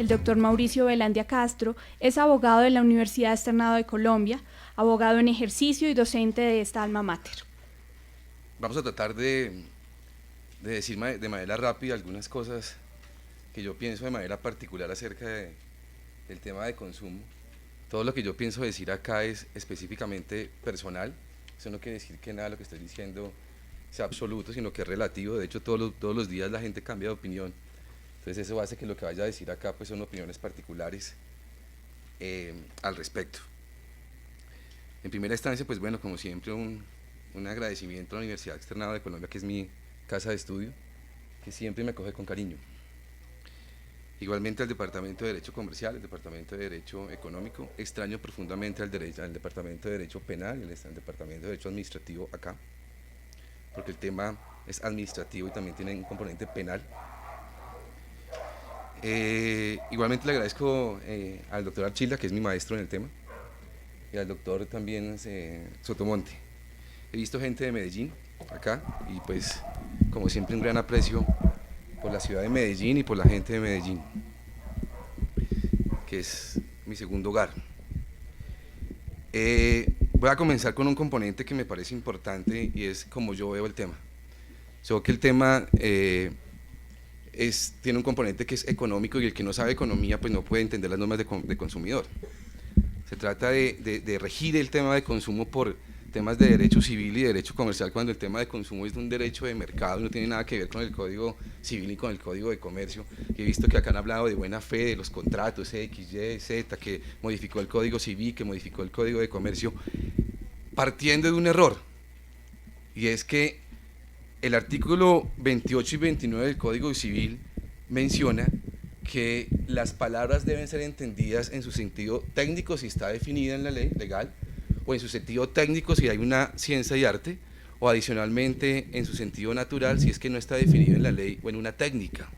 El doctor Mauricio Velandia Castro es abogado de la Universidad Externado de Colombia, abogado en ejercicio y docente de esta alma mater. Vamos a tratar de decir de manera rápida algunas cosas que yo pienso de manera particular acerca del tema de consumo. Todo lo que yo pienso decir acá es específicamente personal. Eso no quiere decir que nada de lo que estoy diciendo sea absoluto, sino que es relativo. De hecho, todos los días la gente cambia de opinión. Entonces eso hace que lo que vaya a decir acá pues son opiniones particulares al respecto. En primera instancia, pues bueno, como siempre, un agradecimiento a la Universidad Externado de Colombia, que es mi casa de estudio, que siempre me acoge con cariño. Igualmente al Departamento de Derecho Comercial, al Departamento de Derecho Económico, extraño profundamente al Departamento de Derecho Penal y al Departamento de Derecho Administrativo acá, porque el tema es administrativo y también tiene un componente penal. Igualmente le agradezco al doctor Archila, que es mi maestro en el tema, y al doctor también Sotomonte. He visto gente de Medellín acá y pues como siempre un gran aprecio por la ciudad de Medellín y por la gente de Medellín, que es mi segundo hogar. Voy a comenzar con un componente que me parece importante y es como yo veo el tema. Yo creo que el tema tiene un componente que es económico y el que no sabe economía pues no puede entender las normas de consumidor. Se trata de regir el tema de consumo por temas de derecho civil y derecho comercial, cuando el tema de consumo es de un derecho de mercado y no tiene nada que ver con el Código Civil ni con el Código de Comercio. Y he visto que acá han hablado de buena fe, de los contratos X, Y, Z, que modificó el Código Civil, que modificó el Código de Comercio, partiendo de un error, y es que el artículo 28 y 29 del Código Civil menciona que las palabras deben ser entendidas en su sentido técnico si está definida en la ley legal, o en su sentido técnico si hay una ciencia y arte, o adicionalmente en su sentido natural si es que no está definido en la ley o en una técnica.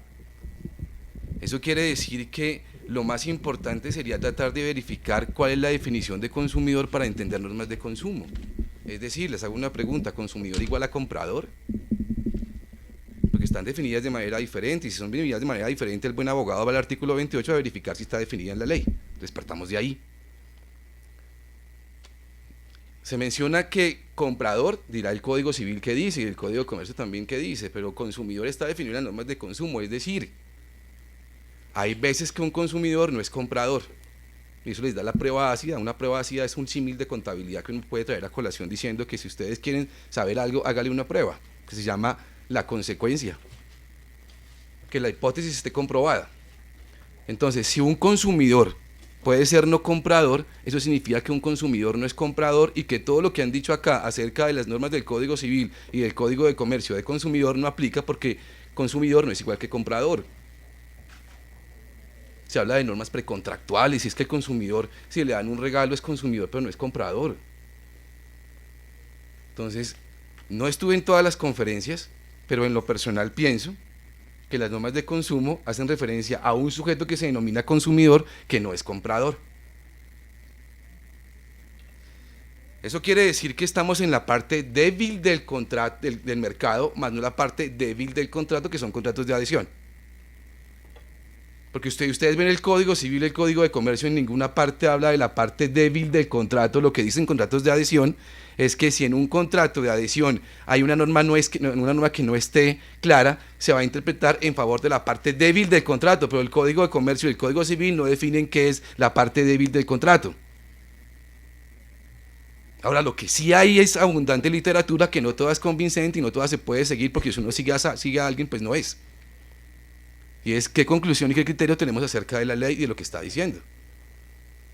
Eso quiere decir que lo más importante sería tratar de verificar cuál es la definición de consumidor para entender normas de consumo. Es decir, les hago una pregunta: ¿consumidor igual a comprador? Porque están definidas de manera diferente, y si son definidas de manera diferente, el buen abogado va al artículo 28 a verificar si está definida en la ley. Entonces partamos de ahí. Se menciona que comprador dirá el Código Civil que dice y el Código de Comercio también que dice, pero consumidor está definido en las normas de consumo. Es decir, hay veces que un consumidor no es comprador, y eso les da la prueba ácida. Una prueba ácida es un símil de contabilidad que uno puede traer a colación diciendo que si ustedes quieren saber algo, hágale una prueba, que se llama la consecuencia, que la hipótesis esté comprobada. Entonces, si un consumidor puede ser no comprador, eso significa que un consumidor no es comprador, y que todo lo que han dicho acá acerca de las normas del Código Civil y del Código de Comercio de consumidor no aplica, porque consumidor no es igual que comprador. Se habla de normas precontractuales, y es que el consumidor, si le dan un regalo, es consumidor, pero no es comprador. Entonces, no estuve en todas las conferencias, pero en lo personal pienso que las normas de consumo hacen referencia a un sujeto que se denomina consumidor, que no es comprador. Eso quiere decir que estamos en la parte débil del mercado, más no la parte débil del contrato, que son contratos de adhesión. Porque ustedes ven el Código Civil, el Código de Comercio, en ninguna parte habla de la parte débil del contrato. Lo que dicen contratos de adhesión es que si en un contrato de adhesión hay una norma que no esté clara, se va a interpretar en favor de la parte débil del contrato, pero el Código de Comercio y el Código Civil no definen qué es la parte débil del contrato. Ahora, lo que sí hay es abundante literatura, que no toda es convincente y no toda se puede seguir, porque si uno sigue a alguien, pues no es. Y es qué conclusión y qué criterio tenemos acerca de la ley y de lo que está diciendo.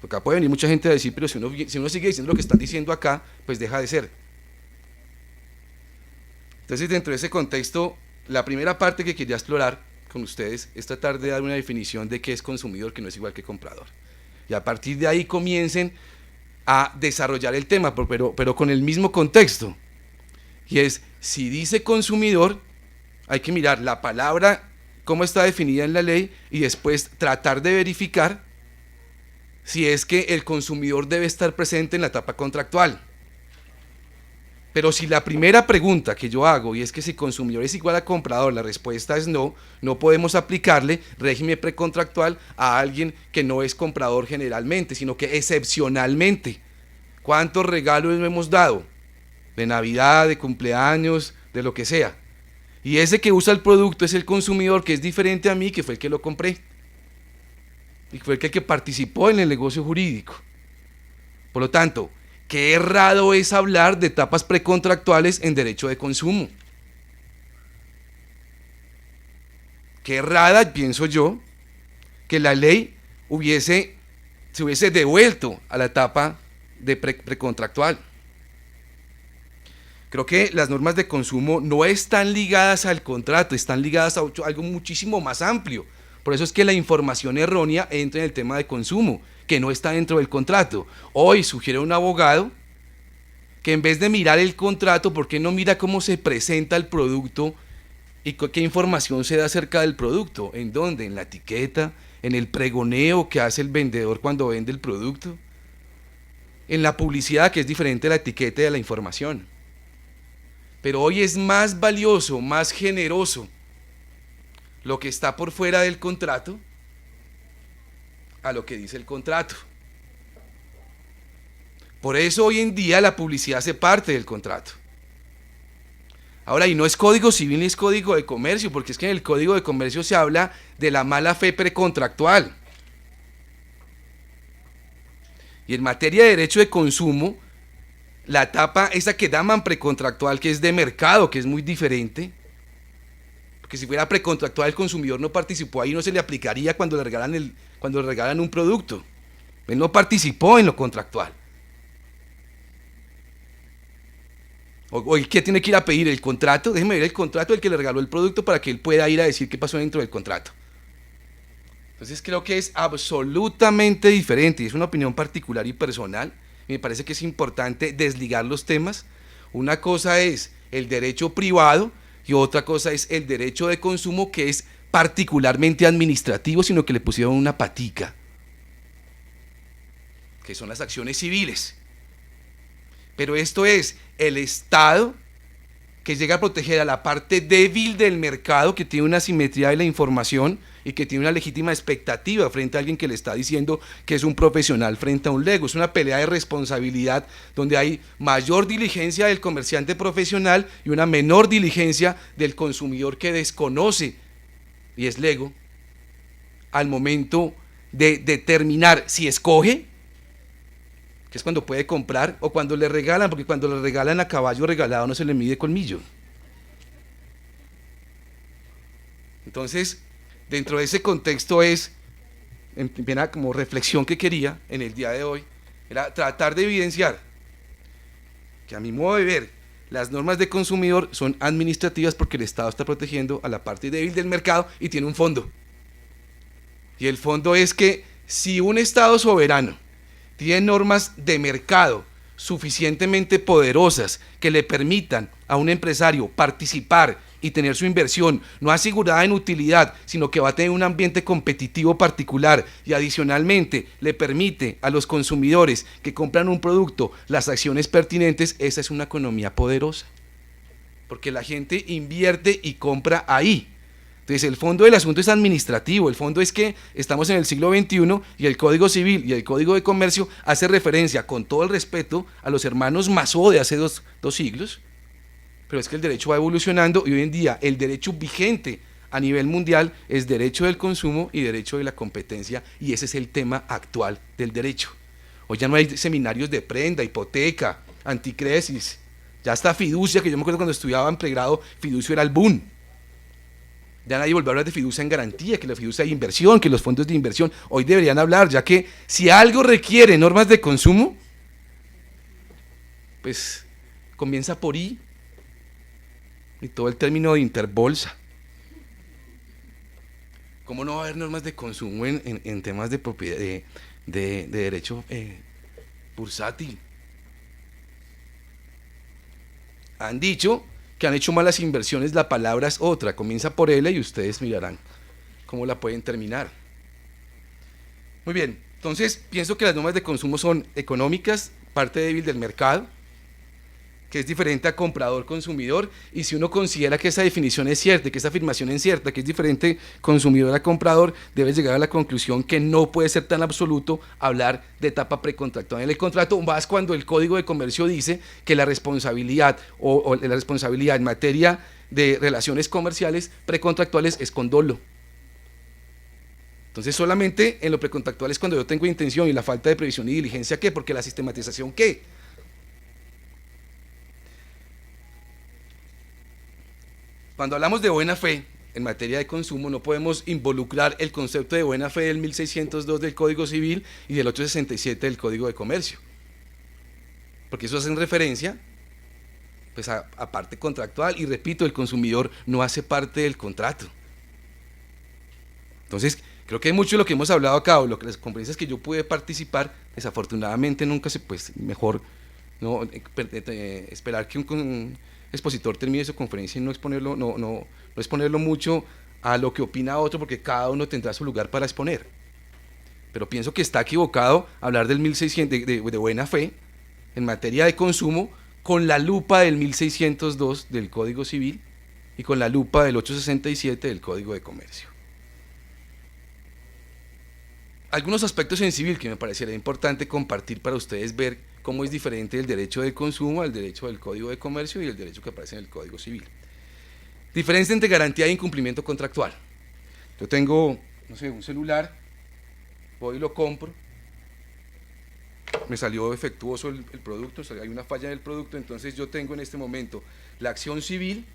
Porque acá puede venir mucha gente a decir, pero si uno sigue diciendo lo que están diciendo acá, pues deja de ser. Entonces, dentro de ese contexto, la primera parte que quería explorar con ustedes es tratar de dar una definición de qué es consumidor, que no es igual que comprador. Y a partir de ahí comiencen a desarrollar el tema, pero con el mismo contexto. Y es, si dice consumidor, hay que mirar la palabra, cómo está definida en la ley, y después tratar de verificar si es que el consumidor debe estar presente en la etapa contractual. Pero si la primera pregunta que yo hago, y es que si consumidor es igual a comprador, la respuesta es no, no podemos aplicarle régimen precontractual a alguien que no es comprador generalmente, sino que excepcionalmente. ¿Cuántos regalos no hemos dado? De Navidad, de cumpleaños, de lo que sea. Y ese que usa el producto es el consumidor, que es diferente a mí, que fue el que lo compré. Y fue el que participó en el negocio jurídico. Por lo tanto, qué errado es hablar de etapas precontractuales en derecho de consumo. Qué errada, pienso yo, que la ley se hubiese devuelto a la etapa de precontractual. Creo que las normas de consumo no están ligadas al contrato, están ligadas a algo muchísimo más amplio. Por eso es que la información errónea entra en el tema de consumo, que no está dentro del contrato. Hoy sugiere un abogado que en vez de mirar el contrato, ¿por qué no mira cómo se presenta el producto y qué información se da acerca del producto? ¿En dónde? En la etiqueta, en el pregoneo que hace el vendedor cuando vende el producto, en la publicidad, que es diferente a la etiqueta y a la información. Pero hoy es más valioso, más generoso lo que está por fuera del contrato a lo que dice el contrato. Por eso hoy en día la publicidad hace parte del contrato. Ahora, y no es código civil ni es código de comercio, porque es que en el código de comercio se habla de la mala fe precontractual. Y en materia de derecho de consumo, la etapa esa que llaman precontractual, que es de mercado, que es muy diferente, porque si fuera precontractual el consumidor no participó ahí, no se le aplicaría cuando le regalan un producto. Él no participó en lo contractual. O ¿qué tiene que ir a pedir? ¿El contrato? Déjeme ver el contrato del que le regaló el producto para que él pueda ir a decir qué pasó dentro del contrato. Entonces creo que es absolutamente diferente, y es una opinión particular y personal. Me parece que es importante desligar los temas. Una cosa es el derecho privado y otra cosa es el derecho de consumo, que es particularmente administrativo, sino que le pusieron una patica, que son las acciones civiles. Pero esto es el Estado que llega a proteger a la parte débil del mercado, que tiene una asimetría de la información y que tiene una legítima expectativa frente a alguien que le está diciendo que es un profesional frente a un lego. Es una pelea de responsabilidad donde hay mayor diligencia del comerciante profesional y una menor diligencia del consumidor que desconoce y es lego al momento de determinar si escoge, que es cuando puede comprar, o cuando le regalan, porque cuando le regalan a caballo regalado no se le mide colmillo. Entonces, dentro de ese contexto es, en primera como reflexión que quería en el día de hoy, era tratar de evidenciar que a mi modo de ver, las normas de consumidor son administrativas porque el Estado está protegiendo a la parte débil del mercado y tiene un fondo. Y el fondo es que si un Estado soberano tiene normas de mercado suficientemente poderosas que le permitan a un empresario participar y tener su inversión no asegurada en utilidad, sino que va a tener un ambiente competitivo particular y adicionalmente le permite a los consumidores que compran un producto las acciones pertinentes, esa es una economía poderosa, porque la gente invierte y compra ahí. Entonces el fondo del asunto es administrativo, el fondo es que estamos en el siglo XXI y el Código Civil y el Código de Comercio hace referencia, con todo el respeto, a los hermanos Masó de hace dos siglos, pero es que el derecho va evolucionando y hoy en día el derecho vigente a nivel mundial es derecho del consumo y derecho de la competencia, y ese es el tema actual del derecho. Hoy ya no hay seminarios de prenda, hipoteca, anticresis, ya está fiducia, que yo me acuerdo cuando estudiaba en pregrado, fiducio era el boom. Ya nadie volvió a hablar de fiducia en garantía, que la fiducia de inversión, que los fondos de inversión. Hoy deberían hablar, ya que si algo requiere normas de consumo, pues comienza por I y todo el término de interbolsa. ¿Cómo no va a haber normas de consumo en temas de propiedad, de derecho bursátil? Han dicho que han hecho malas inversiones, la palabra es otra, comienza por L y ustedes mirarán cómo la pueden terminar. Muy bien, entonces pienso que las normas de consumo son económicas, parte débil del mercado, que es diferente a comprador-consumidor, y si uno considera que esa definición es cierta, que esa afirmación es cierta, que es diferente consumidor a comprador, debe llegar a la conclusión que no puede ser tan absoluto hablar de etapa precontractual en el contrato, más cuando el Código de Comercio dice que la responsabilidad o la responsabilidad en materia de relaciones comerciales precontractuales es con dolo. Entonces solamente en lo precontractual es cuando yo tengo intención, y la falta de previsión y diligencia, ¿qué? Porque la sistematización, ¿qué? Cuando hablamos de buena fe en materia de consumo, no podemos involucrar el concepto de buena fe del 1602 del Código Civil y del 867 del Código de Comercio, porque eso hacen referencia pues a parte contractual, y repito, el consumidor no hace parte del contrato. Entonces, creo que hay mucho de lo que hemos hablado acá, o las conferencias que yo pude participar, desafortunadamente nunca se, pues mejor no esperar que un expositor termine su conferencia y no exponerlo mucho a lo que opina otro, porque cada uno tendrá su lugar para exponer. Pero pienso que está equivocado hablar del 1600 de buena fe en materia de consumo con la lupa del 1602 del Código Civil y con la lupa del 867 del Código de Comercio. Algunos aspectos en civil que me parecería importante compartir para ustedes ver cómo es diferente el derecho de consumo al derecho del Código de Comercio y el derecho que aparece en el Código Civil. Diferencia entre garantía e incumplimiento contractual. Yo tengo, no sé, un celular, voy y lo compro, me salió defectuoso el producto, hay una falla en el producto, entonces yo tengo en este momento la acción civil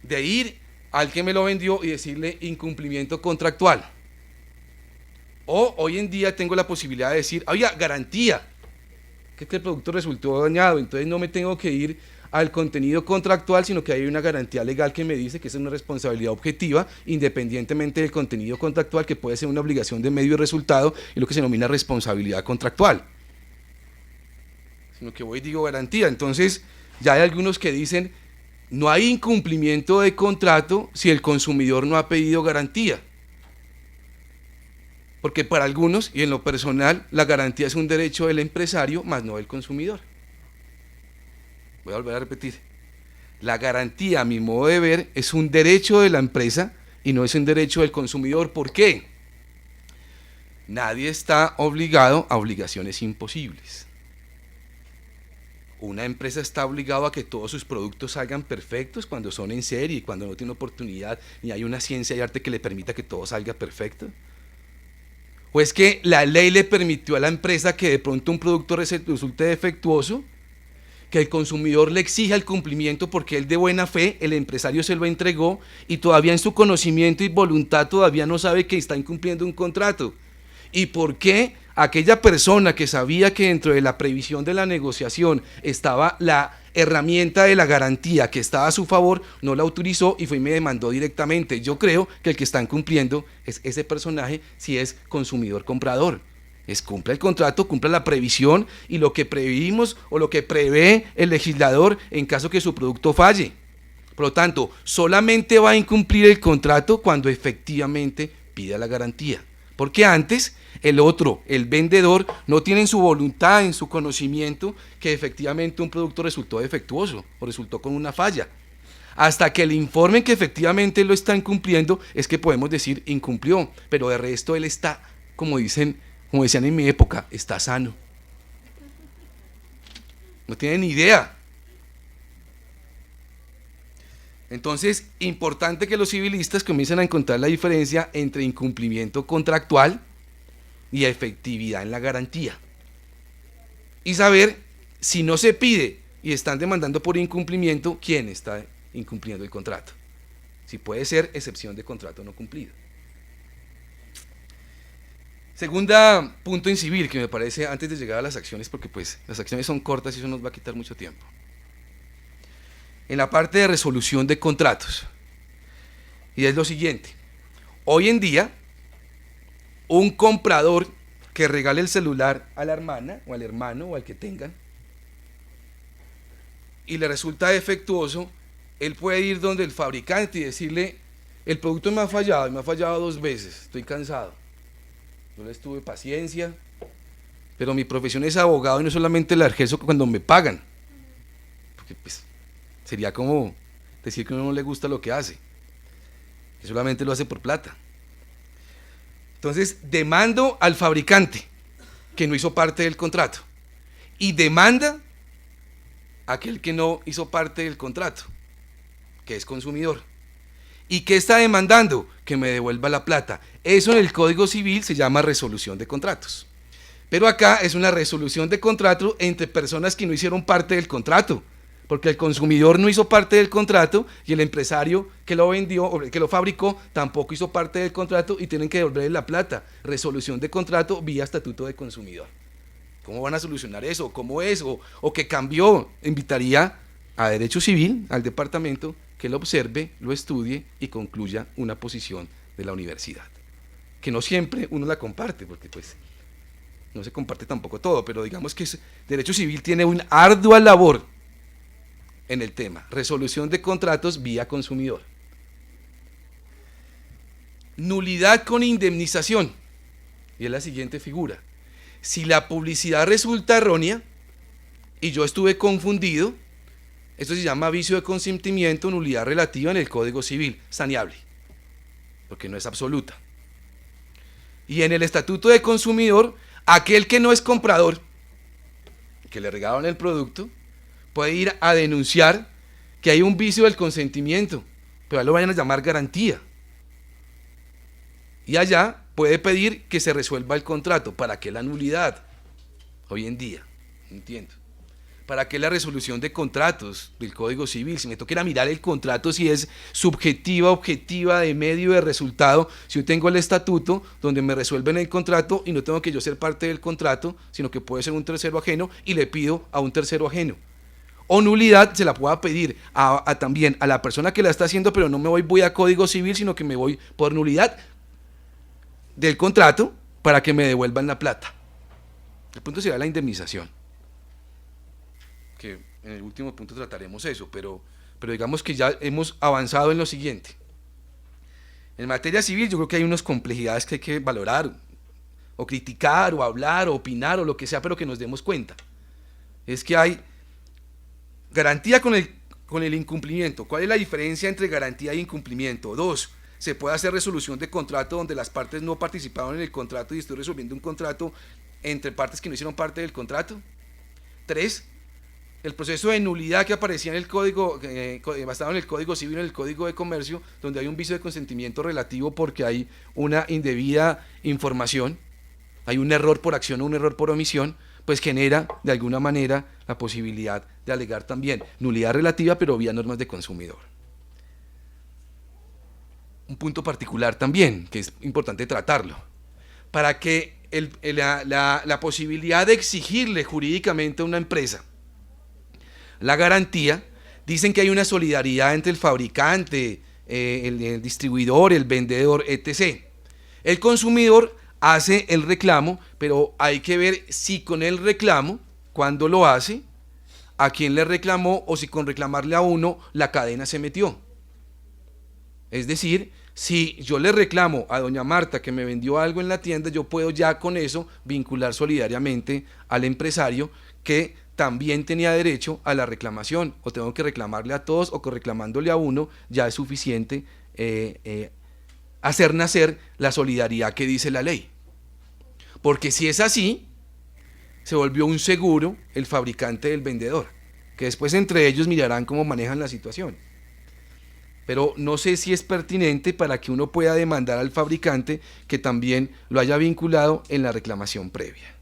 de ir al que me lo vendió y decirle incumplimiento contractual. O hoy en día tengo la posibilidad de decir, oye, garantía, que el producto resultó dañado, entonces no me tengo que ir al contenido contractual, sino que hay una garantía legal que me dice que es una responsabilidad objetiva, independientemente del contenido contractual, que puede ser una obligación de medio y resultado, y lo que se denomina responsabilidad contractual. Sino que voy y digo garantía. Entonces ya hay algunos que dicen, no hay incumplimiento de contrato si el consumidor no ha pedido garantía. Porque para algunos, y en lo personal, la garantía es un derecho del empresario, más no del consumidor. Voy a volver a repetir. La garantía, a mi modo de ver, es un derecho de la empresa y no es un derecho del consumidor. ¿Por qué? Nadie está obligado a obligaciones imposibles. Una empresa está obligada a que todos sus productos salgan perfectos cuando son en serie, cuando no tiene oportunidad, ni hay una ciencia y arte que le permita que todo salga perfecto. ¿O es que la ley le permitió a la empresa que de pronto un producto resulte defectuoso, que el consumidor le exija el cumplimiento porque él de buena fe, el empresario se lo entregó y todavía en su conocimiento y voluntad todavía no sabe que está incumpliendo un contrato? ¿Y por qué aquella persona que sabía que dentro de la previsión de la negociación estaba la herramienta de la garantía que estaba a su favor, no la autorizó y fue y me demandó directamente? Yo creo que el que está incumpliendo es ese personaje si es consumidor comprador. Cumpla el contrato, cumpla la previsión y lo que previmos o lo que prevé el legislador en caso que su producto falle. Por lo tanto, solamente va a incumplir el contrato cuando efectivamente pida la garantía. Porque antes el vendedor, no tiene en su voluntad, en su conocimiento, que efectivamente un producto resultó defectuoso o resultó con una falla. Hasta que le informen que efectivamente lo está incumpliendo, es que podemos decir incumplió, pero de resto él está, como decían en mi época, está sano. No tiene ni idea. Entonces, importante que los civilistas comiencen a encontrar la diferencia entre incumplimiento contractual y efectividad en la garantía. Y saber si no se pide y están demandando por incumplimiento, quién está incumpliendo el contrato. Si puede ser excepción de contrato no cumplido. Segunda punto en civil que me parece antes de llegar a las acciones, porque pues las acciones son cortas y eso nos va a quitar mucho tiempo. En la parte de resolución de contratos. Y es lo siguiente. Hoy en día, un comprador que regale el celular a la hermana o al hermano o al que tengan y le resulta defectuoso, él puede ir donde el fabricante y decirle, el producto me ha fallado 2 veces, estoy cansado. Yo les tuve paciencia, pero mi profesión es abogado y no solamente la ejerzo cuando me pagan. porque pues, sería como decir que a uno no le gusta lo que hace, que solamente lo hace por plata. Entonces demando al fabricante que no hizo parte del contrato y demanda a aquel que no hizo parte del contrato, que es consumidor. ¿Y qué está demandando? Que me devuelva la plata. Eso en el Código Civil se llama resolución de contratos. Pero acá es una resolución de contrato entre personas que no hicieron parte del contrato, porque el consumidor no hizo parte del contrato y el empresario que lo vendió o que lo fabricó tampoco hizo parte del contrato y tienen que devolverle la plata. Resolución de contrato vía estatuto de consumidor. ¿Cómo van a solucionar eso? ¿Cómo es? ¿O qué cambió? Invitaría a Derecho Civil, al departamento, que lo observe, lo estudie y concluya una posición de la universidad. Que no siempre uno la comparte, porque pues no se comparte tampoco todo, pero digamos que Derecho Civil tiene una ardua labor en el tema. Resolución de contratos vía consumidor. Nulidad con indemnización. Y es la siguiente figura. Si la publicidad resulta errónea y yo estuve confundido, esto se llama vicio de consentimiento, nulidad relativa en el Código Civil, saneable, porque no es absoluta. Y en el Estatuto de Consumidor, aquel que no es comprador, que le regalaron el producto, puede ir a denunciar que hay un vicio del consentimiento, pero lo vayan a llamar garantía. Y allá puede pedir que se resuelva el contrato. ¿Para qué la nulidad? Hoy en día, no entiendo. ¿Para qué la resolución de contratos del Código Civil? Si me toca ir a mirar el contrato, si es subjetiva, objetiva, de medio, de resultado, si yo tengo el estatuto donde me resuelven el contrato y no tengo que yo ser parte del contrato, sino que puede ser un tercero ajeno y le pido a un tercero ajeno. O nulidad se la pueda pedir también a la persona que la está haciendo, pero no me voy a Código Civil, sino que me voy por nulidad del contrato para que me devuelvan la plata. El punto será la indemnización, que en el último punto trataremos eso, pero digamos que ya hemos avanzado en lo siguiente. En materia civil yo creo que hay unas complejidades que hay que valorar, o criticar, o hablar, o opinar, o lo que sea, pero que nos demos cuenta. Es que hay garantía con el incumplimiento. ¿Cuál es la diferencia entre garantía e incumplimiento? 2. Se puede hacer resolución de contrato donde las partes no participaron en el contrato y estoy resolviendo un contrato entre partes que no hicieron parte del contrato. 3. El proceso de nulidad que aparecía en el código, basado en el Código Civil, en el Código de Comercio, donde hay un vicio de consentimiento relativo porque hay una indebida información, hay un error por acción o un error por omisión, pues genera de alguna manera la posibilidad de alegar también nulidad relativa, pero vía normas de consumidor. Un punto particular también, que es importante tratarlo, para que la posibilidad de exigirle jurídicamente a una empresa la garantía, dicen que hay una solidaridad entre el fabricante, el distribuidor, el vendedor, etc. El consumidor hace el reclamo, pero hay que ver si con el reclamo, cuando lo hace, a quién le reclamó o si con reclamarle a uno la cadena se metió. Es decir, si yo le reclamo a doña Marta que me vendió algo en la tienda, yo puedo ya con eso vincular solidariamente al empresario que también tenía derecho a la reclamación, o tengo que reclamarle a todos, o que reclamándole a uno ya es suficiente hacer nacer la solidaridad que dice la ley. Porque si es así, se volvió un seguro el fabricante del vendedor, que después entre ellos mirarán cómo manejan la situación. Pero no sé si es pertinente para que uno pueda demandar al fabricante que también lo haya vinculado en la reclamación previa.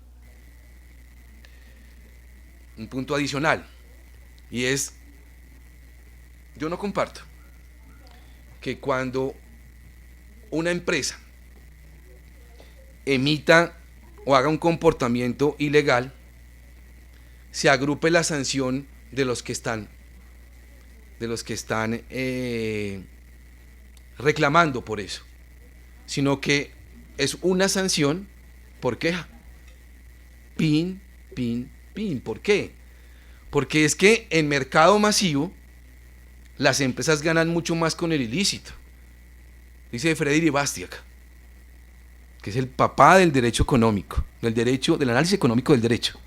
Un punto adicional, y es, yo no comparto que cuando una empresa emita o haga un comportamiento ilegal, se agrupe la sanción de los que están reclamando por eso, sino que es una sanción por queja. Pin. ¿Por qué? Porque es que en mercado masivo las empresas ganan mucho más con el ilícito. Dice Frederick Bastiat, que es el papá del derecho económico, del análisis económico del derecho.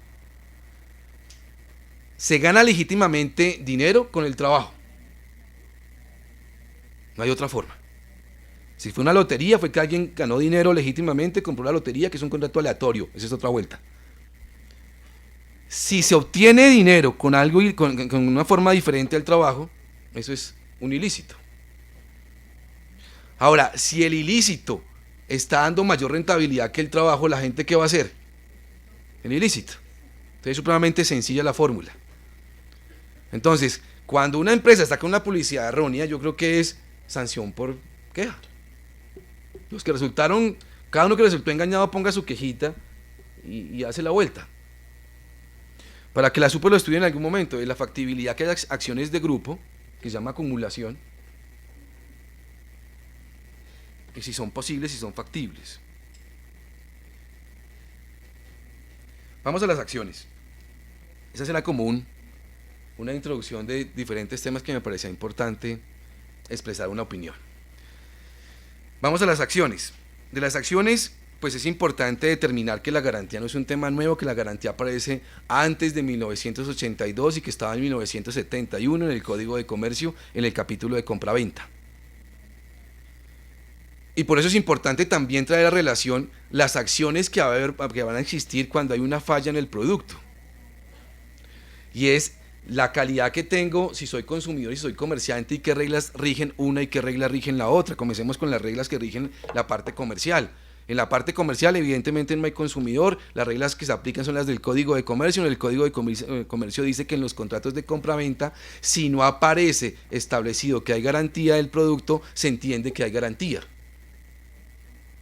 Se gana legítimamente dinero con el trabajo. No hay otra forma. Si fue una lotería, fue que alguien ganó dinero legítimamente, compró la lotería, que es un contrato aleatorio. Esa es otra vuelta. Si se obtiene dinero con algo y con una forma diferente al trabajo, eso es un ilícito. Ahora, si el ilícito está dando mayor rentabilidad que el trabajo, ¿la gente qué va a hacer? El ilícito. Entonces es supremamente sencilla la fórmula. Entonces, cuando una empresa está con una publicidad errónea, yo creo que es sanción por queja. Los que resultaron, cada uno que resultó engañado ponga su quejita y hace la vuelta. Para que la SUPE lo estudie en algún momento, de la factibilidad que hay acciones de grupo, que se llama acumulación, y si son posibles, si son factibles. Vamos a las acciones. Esa será como una introducción de diferentes temas que me parecía importante expresar una opinión. Vamos a las acciones. De las acciones, pues es importante determinar que la garantía no es un tema nuevo, que la garantía aparece antes de 1982 y que estaba en 1971 en el Código de Comercio, en el capítulo de compra-venta. Y por eso es importante también traer a relación las acciones que van a existir cuando hay una falla en el producto. Y es la calidad que tengo si soy consumidor y si soy comerciante y qué reglas rigen una y qué reglas rigen la otra. Comencemos con las reglas que rigen la parte comercial. En la parte comercial, evidentemente no hay consumidor, las reglas que se aplican son las del Código de Comercio. En el Código de Comercio dice que en los contratos de compra-venta, si no aparece establecido que hay garantía del producto, se entiende que hay garantía.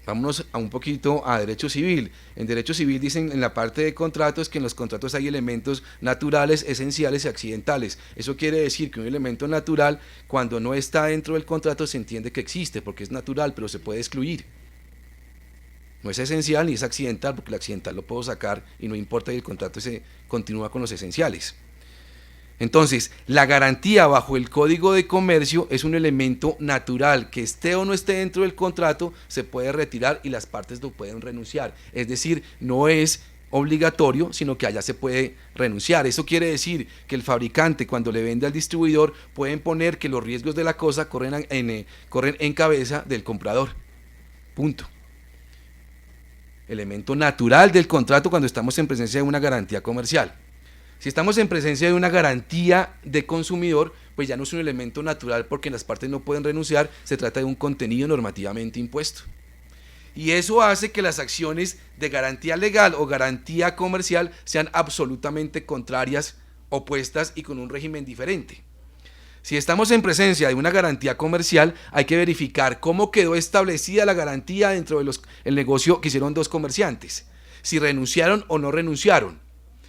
Vámonos a un poquito a derecho civil. En derecho civil dicen en la parte de contratos que en los contratos hay elementos naturales, esenciales y accidentales. Eso quiere decir que un elemento natural, cuando no está dentro del contrato, se entiende que existe porque es natural, pero se puede excluir. No es esencial ni es accidental, porque el accidental lo puedo sacar y no importa, y el contrato se continúa con los esenciales. Entonces, la garantía bajo el Código de Comercio es un elemento natural, que esté o no esté dentro del contrato, se puede retirar y las partes lo pueden renunciar. Es decir, no es obligatorio, sino que allá se puede renunciar. Eso quiere decir que el fabricante, cuando le vende al distribuidor, pueden poner que los riesgos de la cosa corren en cabeza del comprador. Punto. Elemento natural del contrato cuando estamos en presencia de una garantía comercial. Si estamos en presencia de una garantía de consumidor, pues ya no es un elemento natural porque las partes no pueden renunciar, se trata de un contenido normativamente impuesto. Y eso hace que las acciones de garantía legal o garantía comercial sean absolutamente contrarias, opuestas y con un régimen diferente. Si estamos en presencia de una garantía comercial, hay que verificar cómo quedó establecida la garantía dentro del negocio que hicieron dos comerciantes, si renunciaron o no renunciaron,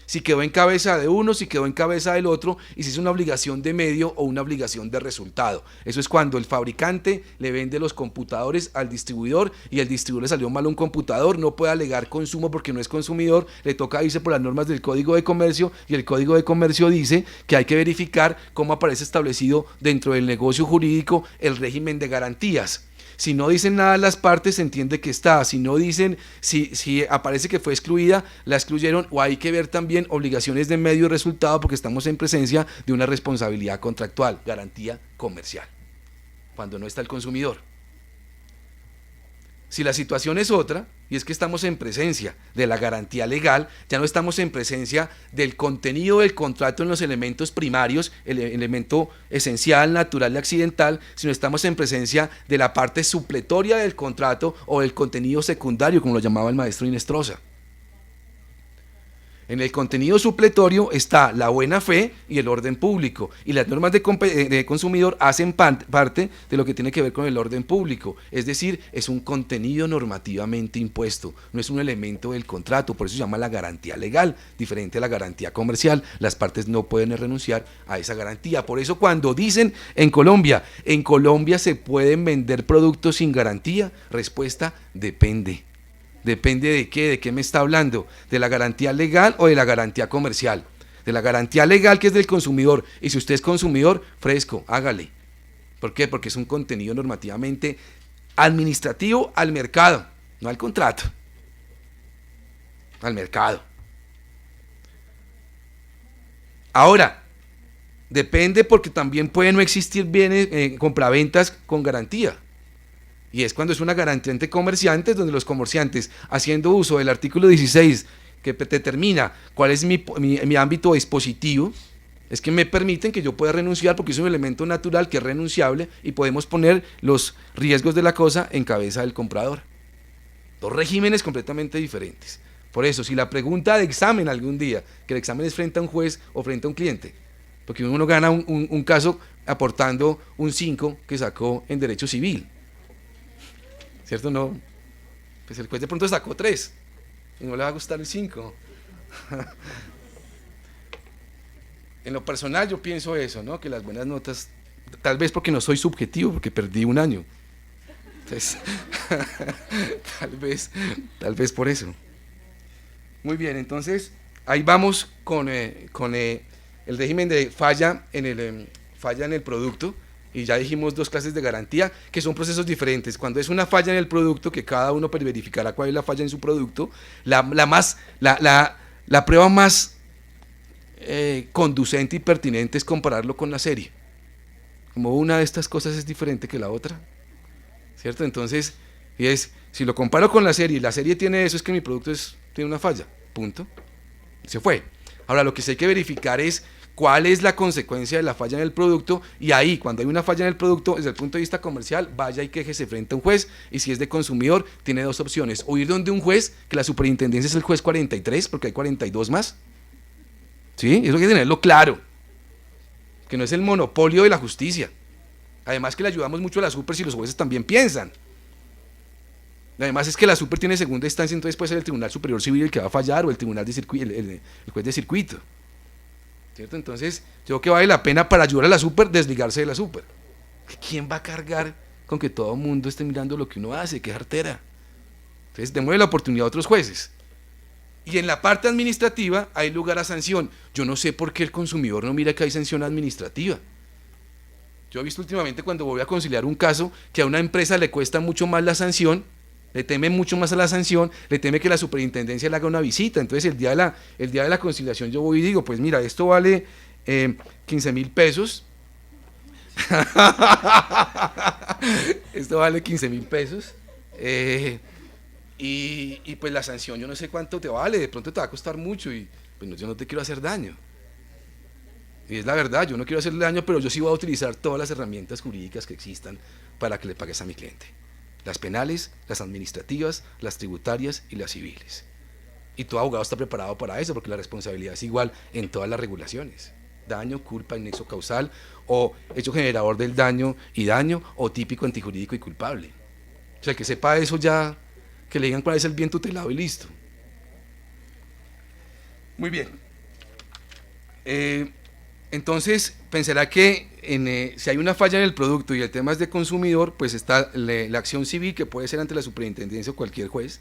si quedó en cabeza de uno, si quedó en cabeza del otro, y si es una obligación de medio o una obligación de resultado. Eso es cuando el fabricante le vende los computadores al distribuidor y el distribuidor le salió mal un computador, no puede alegar consumo porque no es consumidor, le toca irse por las normas del Código de Comercio, y el Código de Comercio dice que hay que verificar cómo aparece establecido dentro del negocio jurídico el régimen de garantías. Si no dicen nada las partes, se entiende que está. Si no dicen, si aparece que fue excluida, la excluyeron, o hay que ver también obligaciones de medio y resultado porque estamos en presencia de una responsabilidad contractual, garantía comercial, cuando no está el consumidor. Si la situación es otra, y es que estamos en presencia de la garantía legal, ya no estamos en presencia del contenido del contrato en los elementos primarios, el elemento esencial, natural y accidental, sino estamos en presencia de la parte supletoria del contrato o del contenido secundario, como lo llamaba el maestro Inestrosa. En el contenido supletorio está la buena fe y el orden público, y las normas de consumidor hacen parte de lo que tiene que ver con el orden público, es decir, es un contenido normativamente impuesto, no es un elemento del contrato, por eso se llama la garantía legal, diferente a la garantía comercial. Las partes no pueden renunciar a esa garantía. Por eso cuando dicen en Colombia se pueden vender productos sin garantía, respuesta: depende. ¿Depende de qué? ¿De qué me está hablando? ¿De la garantía legal o de la garantía comercial? De la garantía legal, que es del consumidor. Y si usted es consumidor, fresco, hágale. ¿Por qué? Porque es un contenido normativamente administrativo al mercado, no al contrato. Al mercado. Ahora, depende porque también puede no existir bienes, compraventas con garantía. Y es cuando es una garantía entre comerciantes, donde los comerciantes, haciendo uso del artículo 16, que determina cuál es mi ámbito dispositivo, es que me permiten que yo pueda renunciar porque es un elemento natural que es renunciable y podemos poner los riesgos de la cosa en cabeza del comprador. Dos regímenes completamente diferentes. Por eso, si la pregunta de examen algún día, que el examen es frente a un juez o frente a un cliente, porque uno gana un caso aportando un 5 que sacó en derecho civil, ¿cierto? No, pues el juez de pronto sacó 3 y no le va a gustar el 5. En lo personal yo pienso eso, ¿no? Que las buenas notas, tal vez porque no soy subjetivo, porque perdí un año. Entonces, tal vez por eso. Muy bien, entonces ahí vamos con el régimen de falla en el producto, y ya dijimos 2 clases de garantía, que son procesos diferentes. Cuando es una falla en el producto, que cada uno verificará cuál es la falla en su producto, la prueba más conducente y pertinente es compararlo con la serie. Como una de estas cosas es diferente que la otra, ¿cierto? Entonces, si lo comparo con la serie y la serie tiene eso, es que mi producto tiene una falla, punto, se fue. Ahora, lo que sí hay que verificar es cuál es la consecuencia de la falla en el producto, y ahí, cuando hay una falla en el producto, desde el punto de vista comercial, vaya y quéjese frente a un juez, y si es de consumidor, tiene 2 opciones: o ir donde un juez, que la superintendencia es el juez 43, porque hay 42 más, ¿sí? Eso hay que tenerlo claro, que no es el monopolio de la justicia. Además que le ayudamos mucho a la super si los jueces también piensan. Además es que la super tiene segunda instancia, entonces puede ser el Tribunal Superior Civil el que va a fallar, o el tribunal de circuito, el juez de circuito, ¿cierto? Entonces yo creo que vale la pena, para ayudar a la super, desligarse de la super. ¿Quién va a cargar con que todo el mundo esté mirando lo que uno hace? ¡Qué jartera! Entonces démosle la oportunidad a otros jueces. Y en la parte administrativa hay lugar a sanción. Yo no sé por qué el consumidor no mira que hay sanción administrativa. Yo he visto últimamente, cuando voy a conciliar un caso, que a una empresa le cuesta mucho más la sanción, le teme mucho más a la sanción, le teme que la superintendencia le haga una visita. Entonces el día de la conciliación yo voy y digo, pues mira, esto vale 15.000 pesos. Esto vale 15.000 pesos. Y pues la sanción yo no sé cuánto te vale, de pronto te va a costar mucho, y pues yo no te quiero hacer daño. Y es la verdad, yo no quiero hacerle daño, pero yo sí voy a utilizar todas las herramientas jurídicas que existan para que le pagues a mi cliente. Las penales, las administrativas, las tributarias y las civiles. Y todo abogado está preparado para eso, porque la responsabilidad es igual en todas las regulaciones: daño, culpa, nexo causal, o hecho generador del daño y daño, o típico, antijurídico y culpable. O sea, que sepa eso ya, que le digan cuál es el bien tutelado y listo. Muy bien. Entonces, pensará que si hay una falla en el producto y el tema es de consumidor, pues está la acción civil, que puede ser ante la superintendencia o cualquier juez.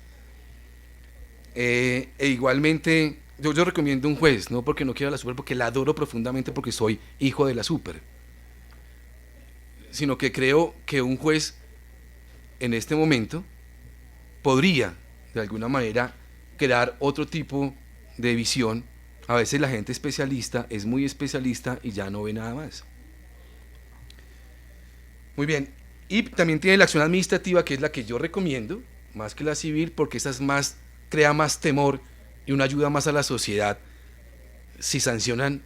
Igualmente, yo recomiendo un juez, no porque no quiera la super, porque la adoro profundamente, porque soy hijo de la super, sino que creo que un juez en este momento podría, de alguna manera, crear otro tipo de visión. A veces la gente especialista es muy especialista y ya no ve nada más. Muy bien, y también tiene la acción administrativa, que es la que yo recomiendo, más que la civil, porque esa crea más temor y una ayuda más a la sociedad si sancionan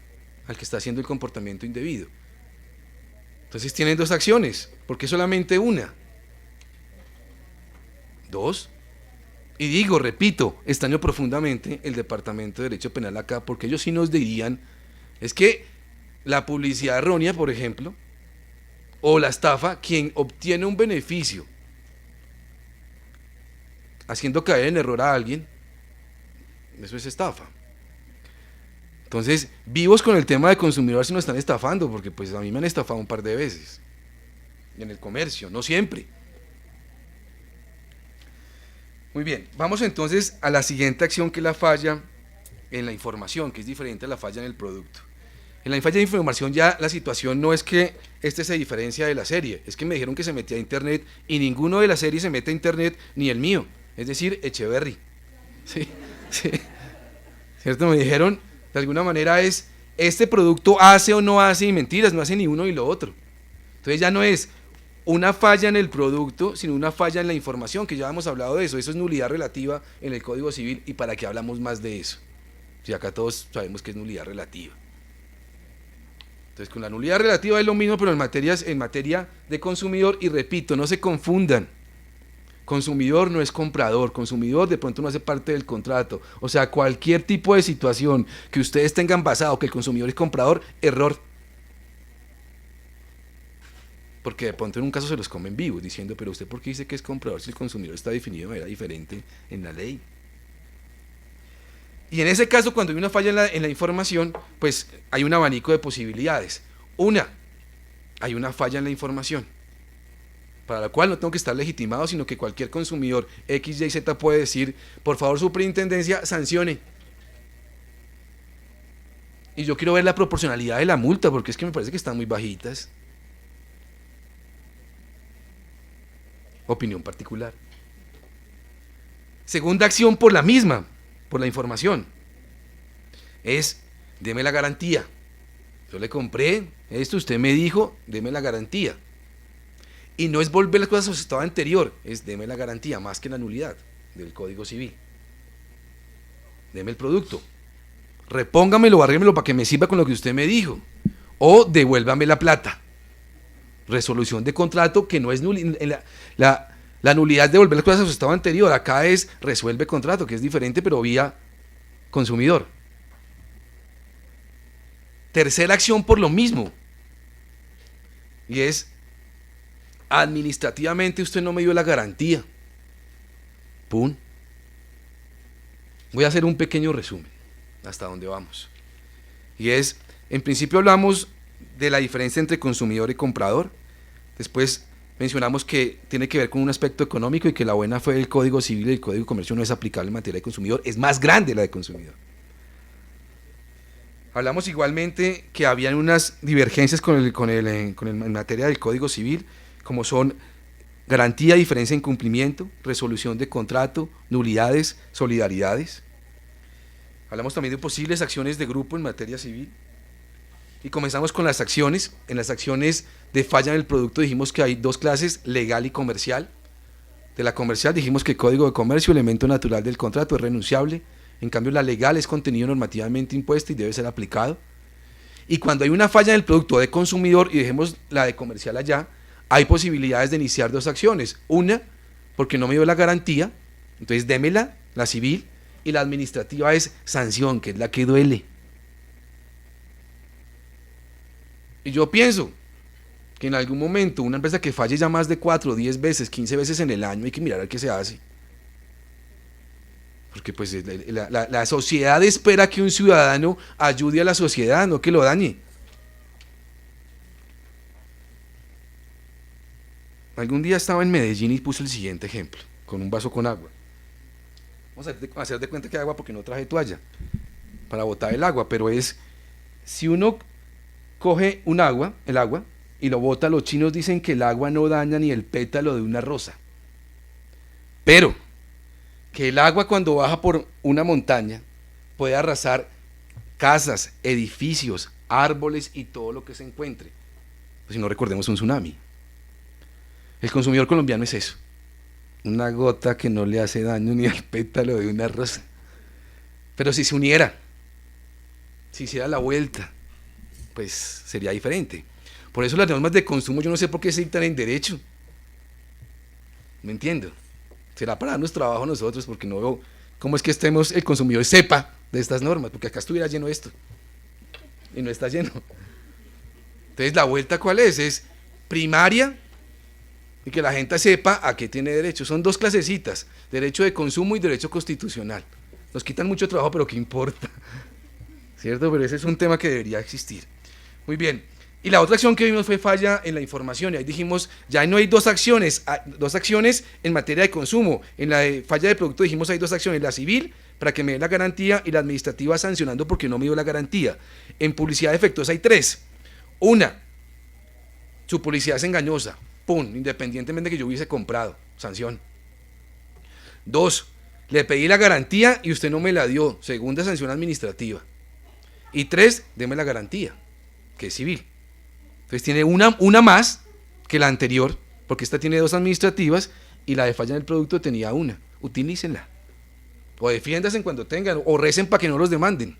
al que está haciendo el comportamiento indebido. Entonces tienen 2 acciones, ¿por qué solamente una? 2. Y repito, extraño profundamente el Departamento de Derecho Penal acá, porque ellos sí nos dirían, es que la publicidad errónea, por ejemplo, o la estafa, quien obtiene un beneficio haciendo caer en error a alguien, eso es estafa. Entonces, vivos con el tema de consumidor si nos están estafando, porque pues a mí me han estafado un par de veces, en el comercio, no siempre. Muy bien, vamos entonces a la siguiente acción, que es la falla en la información, que es diferente a la falla en el producto. En la falla de información ya la situación no es que se diferencia de la serie, es que me dijeron que se metía a internet y ninguno de la serie se mete a internet, ni el mío, es decir, Echeverry. Sí, sí. ¿Cierto? Me dijeron, de alguna manera este producto hace o no hace, y mentiras, no hace ni uno ni lo otro. Entonces ya no es una falla en el producto, sino una falla en la información, que ya hemos hablado de eso. Eso es nulidad relativa en el Código Civil, y para qué hablamos más de eso, si acá todos sabemos que es nulidad relativa. Entonces con la nulidad relativa es lo mismo, pero en materia de consumidor, y repito, no se confundan. Consumidor no es comprador, consumidor de pronto no hace parte del contrato. O sea, cualquier tipo de situación que ustedes tengan basado que el consumidor es comprador, error. Porque de pronto en un caso se los comen vivos, diciendo, pero usted ¿por qué dice que es comprador si el consumidor está definido de manera diferente en la ley? Y en ese caso, cuando hay una falla en la información, pues hay un abanico de posibilidades. Hay una falla en la información, para la cual no tengo que estar legitimado, sino que cualquier consumidor X, Y, Z puede decir, por favor, superintendencia, sancione. Y yo quiero ver la proporcionalidad de la multa, porque es que me parece que están muy bajitas. Opinión particular. Segunda acción por la misma, por la información, es, deme la garantía. Yo le compré esto, usted me dijo, deme la garantía. Y no es volver las cosas a su estado anterior, es deme la garantía, más que la nulidad del Código Civil. Deme el producto, repóngamelo, arréglemelo para que me sirva con lo que usted me dijo, o devuélvame la plata. Resolución de contrato, que no es nulidad. La nulidad es devolver las cosas a su estado anterior. Acá es resuelve contrato, que es diferente, pero vía consumidor. Tercera acción por lo mismo, y es, administrativamente usted no me dio la garantía. Pum. Voy a hacer un pequeño resumen hasta dónde vamos. Y es, en principio hablamos de la diferencia entre consumidor y comprador. Después mencionamos que tiene que ver con un aspecto económico y que la buena fe del Código Civil y el Código de Comercio no es aplicable en materia de consumidor, es más grande la de consumidor. Hablamos igualmente que habían unas divergencias en materia del Código Civil, como son garantía, diferencia en cumplimiento, resolución de contrato, nulidades, solidaridades. Hablamos también de posibles acciones de grupo en materia civil. Y comenzamos con las acciones. En las acciones de falla en el producto dijimos que hay dos clases, legal y comercial. De la comercial dijimos que el Código de Comercio, elemento natural del contrato, es renunciable. En cambio, la legal es contenido normativamente impuesto y debe ser aplicado. Y cuando hay una falla en el producto de consumidor, y dejemos la de comercial allá, hay posibilidades de iniciar dos acciones. Una, porque no me dio la garantía, entonces démela, la civil, y la administrativa es sanción, que es la que duele. Y yo pienso que en algún momento una empresa que falle ya más de 4, 10 veces, 15 veces en el año, hay que mirar a qué se hace. Porque pues la sociedad espera que un ciudadano ayude a la sociedad, no que lo dañe. Algún día estaba en Medellín y puse el siguiente ejemplo, con un vaso con agua. Vamos a hacer de cuenta que hay agua porque no traje toalla para botar el agua, pero es, si uno coge el agua, y lo bota, los chinos dicen que el agua no daña ni el pétalo de una rosa. Pero que el agua cuando baja por una montaña puede arrasar casas, edificios, árboles y todo lo que se encuentre. Pues si no recordemos un tsunami. El consumidor colombiano es eso. Una gota que no le hace daño ni al pétalo de una rosa. Pero si se uniera, si hiciera la vuelta, pues sería diferente. Por eso las normas de consumo yo no sé por qué se dictan en derecho. ¿Me entiendo? Será para darnos trabajo a nosotros, porque no veo cómo es que el consumidor sepa de estas normas, porque acá estuviera lleno esto y no está lleno. Entonces la vuelta ¿cuál es? Es primaria y que la gente sepa a qué tiene derecho. Son dos clasecitas, derecho de consumo y derecho constitucional. Nos quitan mucho trabajo, pero ¿qué importa? ¿Cierto? Pero ese es un tema que debería existir. Muy bien. Y la otra acción que vimos fue falla en la información, y ahí dijimos, ya no hay dos acciones en materia de consumo. En la de falla de producto dijimos hay dos acciones, la civil, para que me dé la garantía, y la administrativa sancionando porque no me dio la garantía. En publicidad defectuosa hay tres. Una, su publicidad es engañosa, pum, independientemente de que yo hubiese comprado, sanción. Dos, le pedí la garantía y usted no me la dio, segunda sanción administrativa. Y 3, deme la garantía, que es civil. Entonces tiene una más que la anterior, porque esta tiene 2 administrativas y la de falla en el producto tenía una. Utilícenla. O defiéndanse en cuando tengan, o recen para que no los demanden.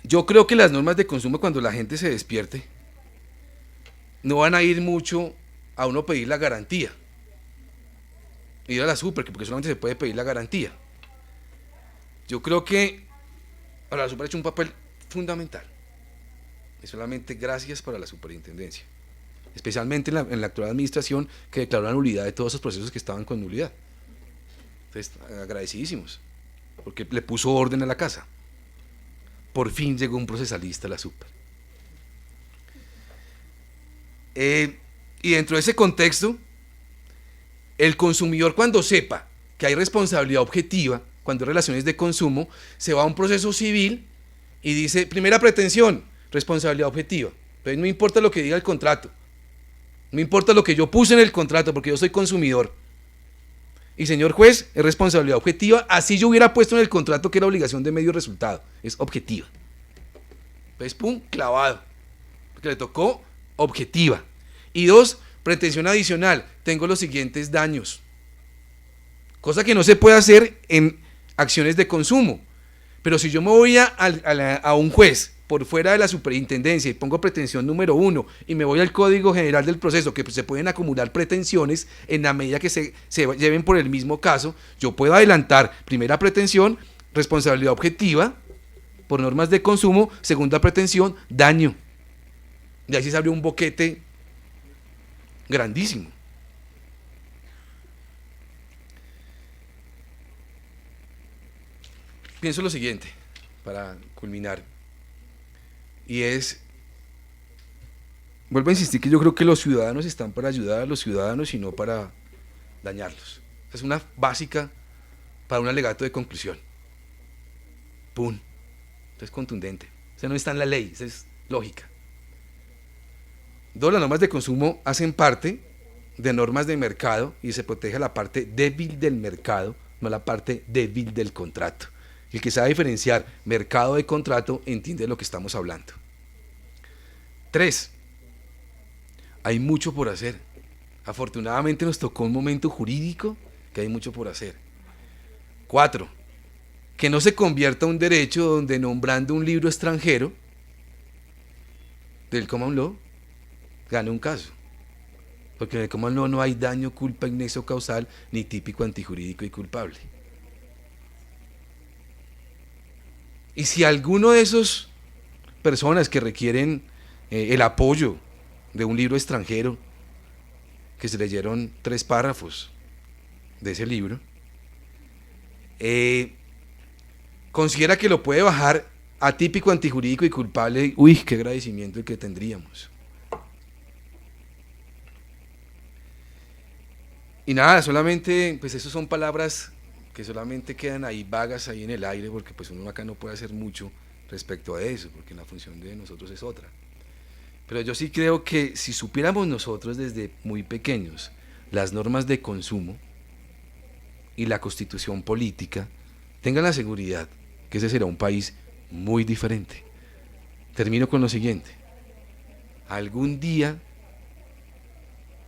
Yo creo que las normas de consumo, cuando la gente se despierte, no van a ir mucho a uno pedir la garantía. Ir a la super, porque solamente se puede pedir la garantía. Yo creo que ahora la super ha hecho un papel fundamental. Y solamente gracias para la superintendencia. Especialmente en la actual administración, que declaró la nulidad de todos esos procesos que estaban con nulidad. Entonces, agradecidísimos, porque le puso orden a la casa. Por fin llegó un procesalista a la super. Y dentro de ese contexto, el consumidor, cuando sepa que hay responsabilidad objetiva, cuando hay relaciones de consumo, se va a un proceso civil y dice, primera pretensión, responsabilidad objetiva. Entonces no importa lo que diga el contrato, no importa lo que yo puse en el contrato, porque yo soy consumidor. Y señor juez, es responsabilidad objetiva, así yo hubiera puesto en el contrato que era obligación de medio resultado, es objetiva. Entonces, pum, clavado, porque le tocó objetiva. Y 2, pretensión adicional, tengo los siguientes daños. Cosa que no se puede hacer en acciones de consumo. Pero si yo me voy a un juez por fuera de la superintendencia y pongo pretensión número 1 y me voy al Código General del Proceso, que se pueden acumular pretensiones en la medida que se lleven por el mismo caso, yo puedo adelantar primera pretensión, responsabilidad objetiva por normas de consumo, segunda pretensión, daño. Y así se abrió un boquete grandísimo. Pienso lo siguiente, para culminar, y es, vuelvo a insistir que yo creo que los ciudadanos están para ayudar a los ciudadanos y no para dañarlos. Es una básica para un alegato de conclusión. ¡Pum! Esto es contundente. Eso no está en la ley, eso es lógica. 2, las normas de consumo hacen parte de normas de mercado y se protege la parte débil del mercado, no la parte débil del contrato. El que sabe diferenciar mercado de contrato entiende de lo que estamos hablando. 3, hay mucho por hacer. Afortunadamente nos tocó un momento jurídico que hay mucho por hacer. 4, que no se convierta un derecho donde nombrando un libro extranjero del Common Law gane un caso. Porque en el Common Law no hay daño, culpa, nexo causal, ni típico antijurídico y culpable. Y si alguno de esos personas que requieren el apoyo de un libro extranjero, que se leyeron 3 párrafos de ese libro, considera que lo puede bajar a típico antijurídico y culpable, uy, qué agradecimiento el que tendríamos. Y nada, solamente, pues eso son palabras que solamente quedan ahí vagas ahí en el aire, porque pues uno acá no puede hacer mucho respecto a eso, porque la función de nosotros es otra. Pero yo sí creo que si supiéramos nosotros desde muy pequeños las normas de consumo y la constitución política, tengan la seguridad que ese será un país muy diferente. Termino con lo siguiente. Algún día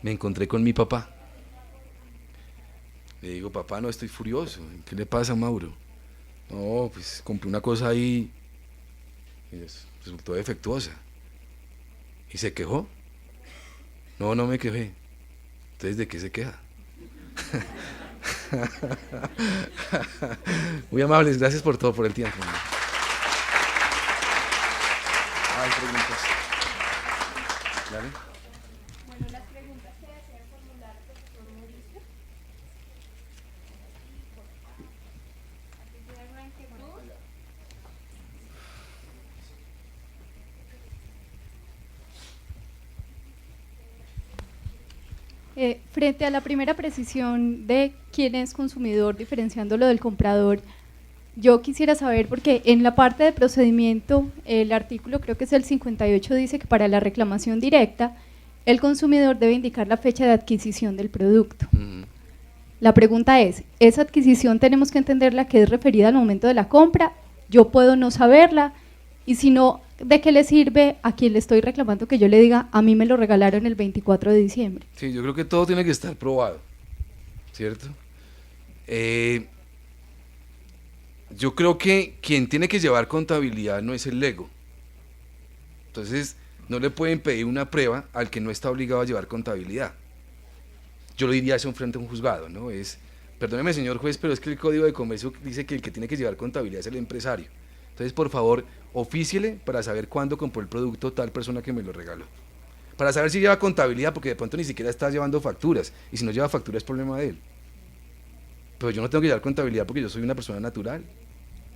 me encontré con mi papá. Le digo, papá, no, estoy furioso. ¿Qué le pasa a Mauro? No, pues compré una cosa ahí y resultó defectuosa. ¿Y se quejó? No, no me quejé. Entonces, ¿de qué se queja? Muy amables, gracias por todo, por el tiempo. Hay preguntas. ¿Dale? Bueno, las preguntas que desea formular el profesor Mauricio. Frente a la primera precisión de quién es consumidor, diferenciándolo del comprador, yo quisiera saber, porque en la parte de procedimiento, el artículo creo que es el 58, dice que para la reclamación directa, el consumidor debe indicar la fecha de adquisición del producto. La pregunta es, ¿esa adquisición tenemos que entenderla que es referida al momento de la compra? Yo puedo no saberla, y si no, ¿de qué le sirve a quien le estoy reclamando que yo le diga, a mí me lo regalaron el 24 de diciembre? Sí, yo creo que todo tiene que estar probado, ¿cierto? Yo creo que quien tiene que llevar contabilidad no es el Lego. Entonces, no le pueden pedir una prueba al que no está obligado a llevar contabilidad. Yo lo diría eso frente a un juzgado, ¿no? Perdóneme señor juez, pero es que el Código de Comercio dice que el que tiene que llevar contabilidad es el empresario. Entonces, por favor, ofíciele para saber cuándo compró el producto tal persona que me lo regaló. Para saber si lleva contabilidad, porque de pronto ni siquiera está llevando facturas, y si no lleva facturas es problema de él. Pero yo no tengo que llevar contabilidad porque yo soy una persona natural.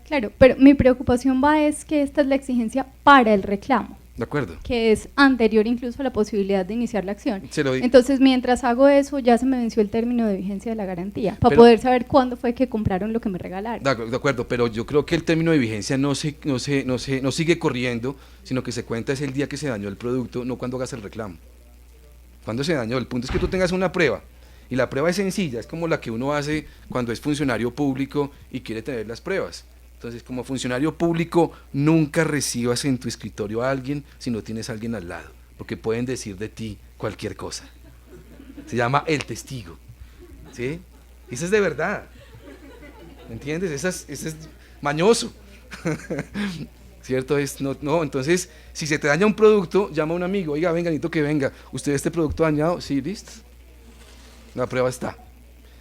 Claro, pero mi preocupación va es que esta es la exigencia para el reclamo. De acuerdo. Que es anterior incluso a la posibilidad de iniciar la acción. Se lo digo. Entonces, mientras hago eso, ya se me venció el término de vigencia de la garantía, para poder saber cuándo fue que compraron lo que me regalaron. De acuerdo, pero yo creo que el término de vigencia no sigue corriendo, sino que se cuenta es el día que se dañó el producto, no cuando hagas el reclamo. Cuando se dañó, el punto es que tú tengas una prueba, y la prueba es sencilla, es como la que uno hace cuando es funcionario público y quiere tener las pruebas. Entonces, como funcionario público, nunca recibas en tu escritorio a alguien si no tienes a alguien al lado, porque pueden decir de ti cualquier cosa. Se llama el testigo, ¿sí? Eso es de verdad, ¿me entiendes? Ese es mañoso, ¿cierto? Entonces, si se te daña un producto, llama a un amigo, oiga, venga, necesito que venga, ¿usted este producto dañado? Sí, listo, la prueba está.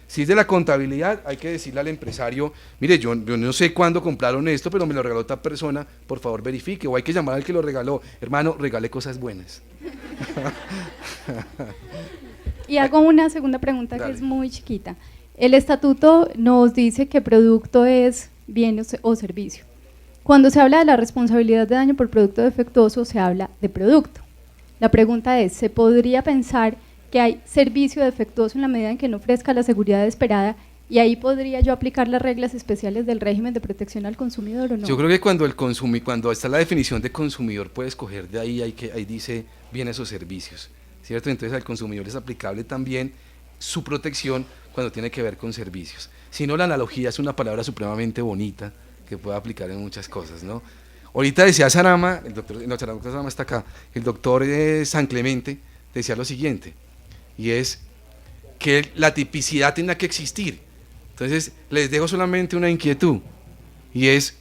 Si es de la contabilidad, hay que decirle al empresario, mire, yo no sé cuándo compraron esto, pero me lo regaló otra persona, por favor verifique, o hay que llamar al que lo regaló, hermano, regale cosas buenas. Y hago una segunda pregunta. Dale. Que es muy chiquita. El estatuto nos dice que producto es bien o servicio. Cuando se habla de la responsabilidad de daño por producto defectuoso, se habla de producto. La pregunta es, ¿se podría pensar que hay servicio defectuoso en la medida en que no ofrezca la seguridad esperada, y ahí podría yo aplicar las reglas especiales del régimen de protección al consumidor o no? Yo creo que cuando está la definición de consumidor, puede escoger de ahí, ahí dice bienes o servicios, ¿cierto? Entonces al consumidor es aplicable también su protección cuando tiene que ver con servicios. Si no, la analogía es una palabra supremamente bonita que puede aplicar en muchas cosas, ¿no? Ahorita decía Sarama, el doctor Sarama está acá, el doctor San Clemente decía lo siguiente, y es que la tipicidad tenga que existir. Entonces, les dejo solamente una inquietud, y es,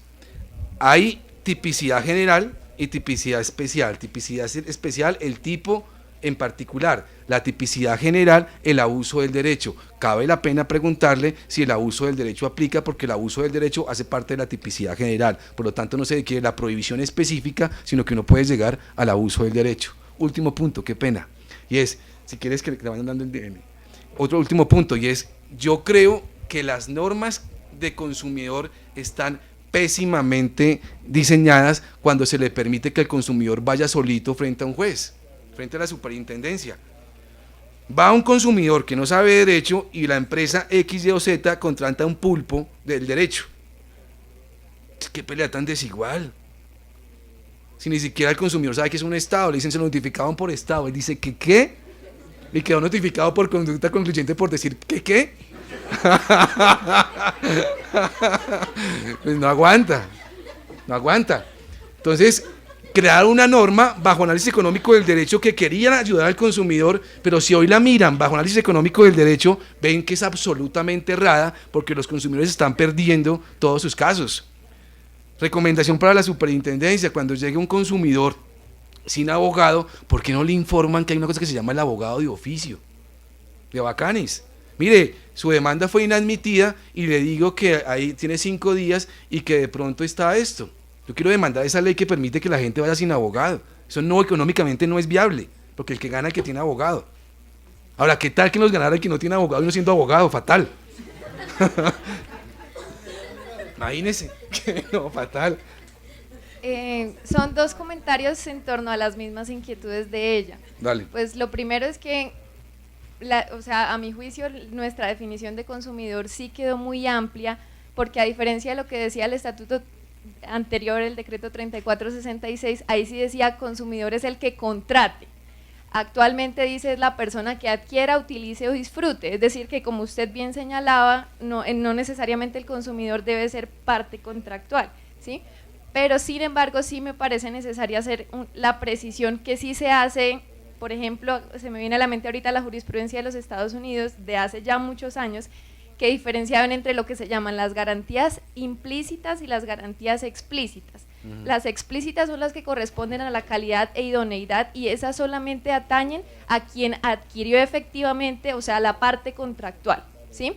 hay tipicidad general y tipicidad especial. Tipicidad especial, el tipo en particular; la tipicidad general, el abuso del derecho. Cabe la pena preguntarle si el abuso del derecho aplica, porque el abuso del derecho hace parte de la tipicidad general, por lo tanto no se requiere la prohibición específica, sino que uno puede llegar al abuso del derecho. Último punto, qué pena, y es, si quieres que le vayan dando el DM. Otro último punto, y es, yo creo que las normas de consumidor están pésimamente diseñadas cuando se le permite que el consumidor vaya solito frente a un juez, frente a la superintendencia. Va un consumidor que no sabe derecho y la empresa X, Y o Z contrata un pulpo del derecho. ¿Qué pelea tan desigual? Si ni siquiera el consumidor sabe que es un estado, le dicen se lo notificaban por estado, él dice que ¿qué? Y quedó notificado por conducta concluyente por decir que ¿qué? Pues no aguanta. Entonces, crear una norma bajo análisis económico del derecho que querían ayudar al consumidor, pero si hoy la miran bajo análisis económico del derecho, ven que es absolutamente errada, porque los consumidores están perdiendo todos sus casos. Recomendación para la superintendencia: cuando llegue un consumidor sin abogado, ¿por qué no le informan que hay una cosa que se llama el abogado de oficio? De bacanes. Mire, su demanda fue inadmitida y le digo que ahí tiene 5 días y que de pronto está esto. Yo quiero demandar esa ley que permite que la gente vaya sin abogado. Eso no, económicamente no es viable, porque el que gana es el que tiene abogado. Ahora, ¿qué tal que nos ganara el que no tiene abogado y no siendo abogado? Fatal. Imagínese. No, fatal. Son 2 comentarios en torno a las mismas inquietudes de ella. Dale. Pues lo primero es que, a mi juicio, nuestra definición de consumidor sí quedó muy amplia, porque a diferencia de lo que decía el estatuto anterior, el decreto 3466, ahí sí decía consumidor es el que contrate. Actualmente dice es la persona que adquiera, utilice o disfrute, es decir, que como usted bien señalaba, no necesariamente el consumidor debe ser parte contractual, ¿sí? Pero sin embargo sí me parece necesaria hacer la precisión que sí se hace, por ejemplo, se me viene a la mente ahorita la jurisprudencia de los Estados Unidos de hace ya muchos años, que diferenciaban entre lo que se llaman las garantías implícitas y las garantías explícitas. Las explícitas son las que corresponden a la calidad e idoneidad y esas solamente atañen a quien adquirió efectivamente, o sea, la parte contractual, ¿sí?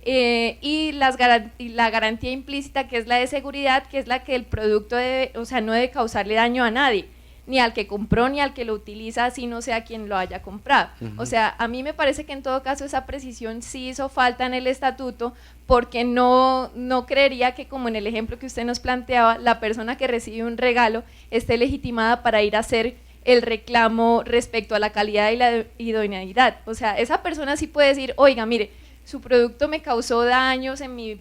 Y la garantía implícita, que es la de seguridad, que es la que el producto debe, o sea, no debe causarle daño a nadie, ni al que compró ni al que lo utiliza, así no sea quien lo haya comprado. O sea, a mí me parece que en todo caso esa precisión sí hizo falta en el estatuto, porque no creería que, como en el ejemplo que usted nos planteaba, la persona que recibe un regalo esté legitimada para ir a hacer el reclamo respecto a la calidad y la idoneidad. O sea, esa persona sí puede decir, oiga, mire, su producto me causó daños en mi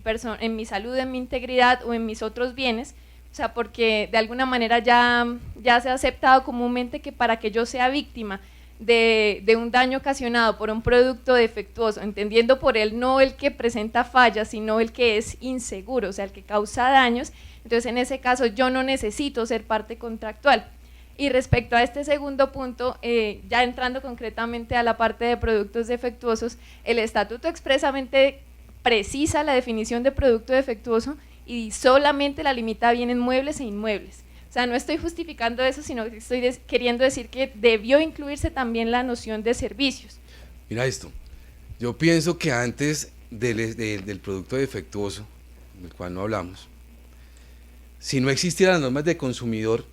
salud, en mi integridad o en mis otros bienes. O sea, porque de alguna manera ya se ha aceptado comúnmente que para que yo sea víctima de un daño ocasionado por un producto defectuoso, entendiendo por él no el que presenta fallas, sino el que es inseguro, o sea, el que causa daños, entonces en ese caso yo no necesito ser parte contractual. Y respecto a este segundo punto, ya entrando concretamente a la parte de productos defectuosos, el estatuto expresamente precisa la definición de producto defectuoso y solamente la limita a bienes muebles e inmuebles. O sea, no estoy justificando eso, sino que estoy queriendo decir que debió incluirse también la noción de servicios. Mira esto, yo pienso que antes del producto defectuoso, del cual no hablamos, si no existieran las normas de consumidor,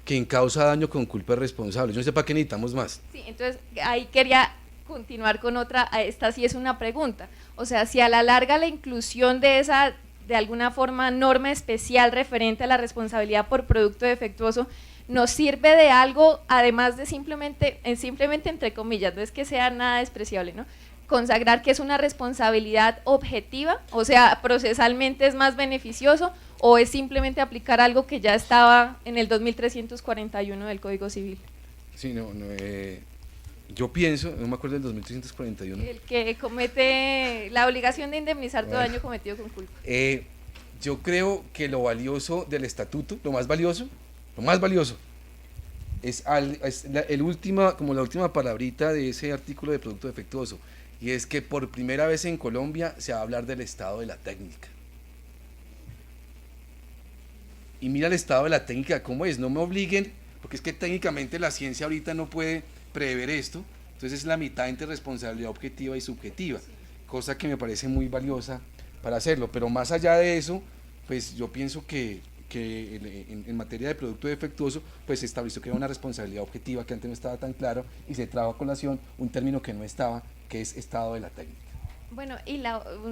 quien causa daño con culpa es responsable. Yo no sé para qué necesitamos más. Sí, entonces ahí quería continuar con otra, esta sí es una pregunta. O sea, si a la larga la inclusión de esa, de alguna forma, norma especial referente a la responsabilidad por producto defectuoso, nos sirve de algo, además de simplemente entre comillas, no es que sea nada despreciable, ¿no? Consagrar que es una responsabilidad objetiva, o sea, procesalmente es más beneficioso, o es simplemente aplicar algo que ya estaba en el 2341 del Código Civil. Sí, yo pienso, no me acuerdo del 2341. El que comete la obligación de indemnizar todo daño cometido con culpa. Yo creo que lo valioso del estatuto, lo más valioso, es como la última palabrita de ese artículo de producto defectuoso, y es que por primera vez en Colombia se va a hablar del estado de la técnica. Y mira el estado de la técnica cómo es, no me obliguen, porque es que técnicamente la ciencia ahorita no puede prever esto, entonces es la mitad entre responsabilidad objetiva y subjetiva, cosa que me parece muy valiosa para hacerlo, pero más allá de eso, pues yo pienso que en materia de producto defectuoso, pues se estableció que era una responsabilidad objetiva que antes no estaba tan claro y se trajo a colación un término que no estaba, que es estado de la técnica. Bueno, y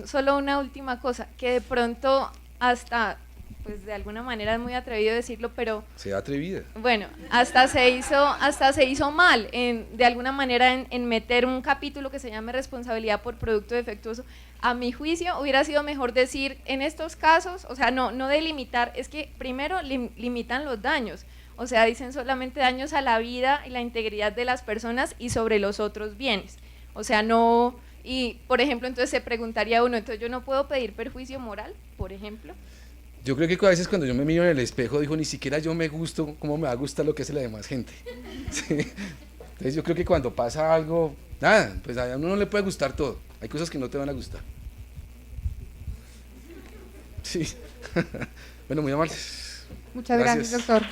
solo una última cosa, que de pronto hasta, pues de alguna manera es muy atrevido decirlo, pero... Sea atrevida. Bueno, hasta se hizo mal, de alguna manera, en meter un capítulo que se llame responsabilidad por producto defectuoso. A mi juicio hubiera sido mejor decir en estos casos, o sea, no delimitar, es que primero limitan los daños, o sea, dicen solamente daños a la vida y la integridad de las personas y sobre los otros bienes, o sea, no, y por ejemplo, entonces se preguntaría uno, entonces yo no puedo pedir perjuicio moral, por ejemplo. Yo creo que a veces cuando yo me miro en el espejo digo, ni siquiera yo me gusto, ¿cómo me va a gustar lo que hace la demás gente? ¿Sí? Entonces yo creo que cuando pasa algo, nada, pues a uno no le puede gustar todo, hay cosas que no te van a gustar. Sí. Bueno, muy amable. Muchas gracias, doctor.